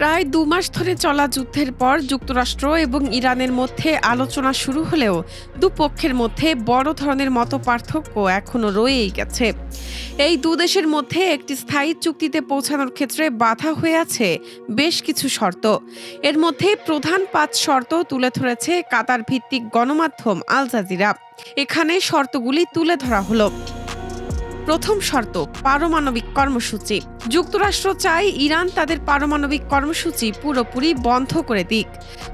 প্রায় ২ মাস ধরে চলা যুদ্ধের পর যুক্তরাষ্ট্র এবং ইরানের মধ্যে আলোচনা শুরু হলেও দুপক্ষের মধ্যে বড় ধরনের মতপার্থক্য এখনো রয়েই গেছে। এই দুদেশের মধ্যে একটি স্থায়ী চুক্তিতে পৌঁছানোর ক্ষেত্রে বাধা হয়ে আছে বেশ কিছু শর্ত। এর মধ্যে প্রধান ৫ শর্ত তুলে ধরেছে কাতার ভিত্তিক গণমাধ্যম আল জাজিরা। এখানে শর্তগুলি তুলে ধরা হলো। প্রথম শর্ত, পারমাণবিক কর্মসূচি। যুক্তরাষ্ট্র চায় ইরান তাদের পারমাণবিক কর্মসূচি পুরোপুরি বন্ধ করে দিক,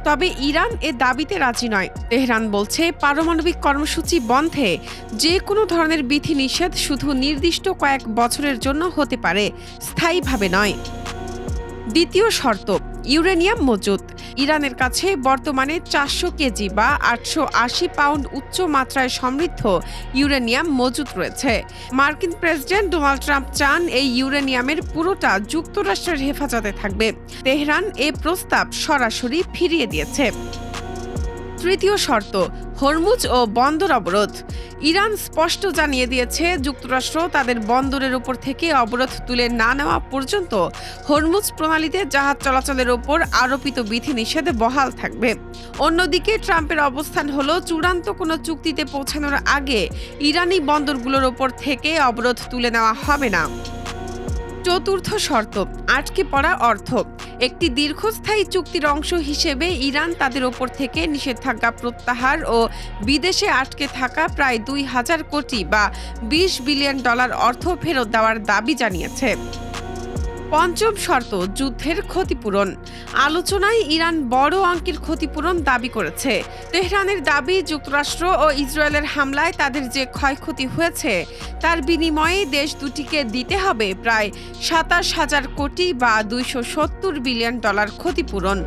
তবে ইরান এ দাবিতে রাজি নয়। তেহরান বলছে পারমাণবিক কর্মসূচি বন্ধে যে কোনো ধরনের বিধিনিষেধ শুধু নির্দিষ্ট কয়েক বছরের জন্য হতে পারে, স্থায়ীভাবে নয়। দ্বিতীয় শর্ত, ইউরেনিয়াম মজুত। ইরানের কাছে বর্তমানে ৪০০ কেজি বা ৮৮০ পাউন্ড উচ্চ মাত্রায় সমৃদ্ধ ইউরেনিয়াম মজুত রয়েছে। মার্কিন প্রেসিডেন্ট ডোনাল্ড ট্রাম্প চান এই ইউরেনিয়ামের পুরোটা যুক্তরাষ্ট্রের হেফাজতে থাকবে। তেহরান এ প্রস্তাব সরাসরি ফিরিয়ে দিয়েছে। তৃতীয় শর্ত, হরমুজ ও বন্দর অবরোধ। ইরান স্পষ্ট জানিয়ে দিয়েছে যুক্তরাষ্ট্র তাদের বন্দরের উপর থেকে অবরোধ তুলে না নেওয়া পর্যন্ত হরমুজ প্রণালীতে জাহাজ চলাচলের ওপর আরোপিত বিধিনিষেধ বহাল থাকবে। অন্যদিকে ট্রাম্পের অবস্থান হলো চূড়ান্ত কোনো চুক্তিতে পৌঁছানোর আগে ইরানি বন্দরগুলোর ওপর থেকে অবরোধ তুলে নেওয়া হবে না। চতুর্থ শর্ত, আটকে পড়া অর্থ। একটি দীর্ঘস্থায়ী চুক্তির অংশ হিসেবে ইরান তাদের ওপর থেকে নিষেধাজ্ঞা প্রত্যাহার ও বিদেশে আটকে থাকা প্রায় ২,০০০ কোটি বা $২০ বিলিয়ন অর্থ ফেরত দেওয়ার দাবি জানিয়েছে। পঞ্চম শর্ত, যুদ্ধের ক্ষতিপূরণ। আলোচনায় ইরান বড় অঙ্কের ক্ষতিপূরণ দাবি করেছে। তেহরানের দাবি, যুক্তরাষ্ট্র ও ইসরায়েলের হামলায় তাদের যে ক্ষয়ক্ষতি হয়েছে তার বিনিময়ে দেশ দুটিকে দিতে হবে প্রায় ২৭,০০০ কোটি বা $২৭০ বিলিয়ন ক্ষতিপূরণ।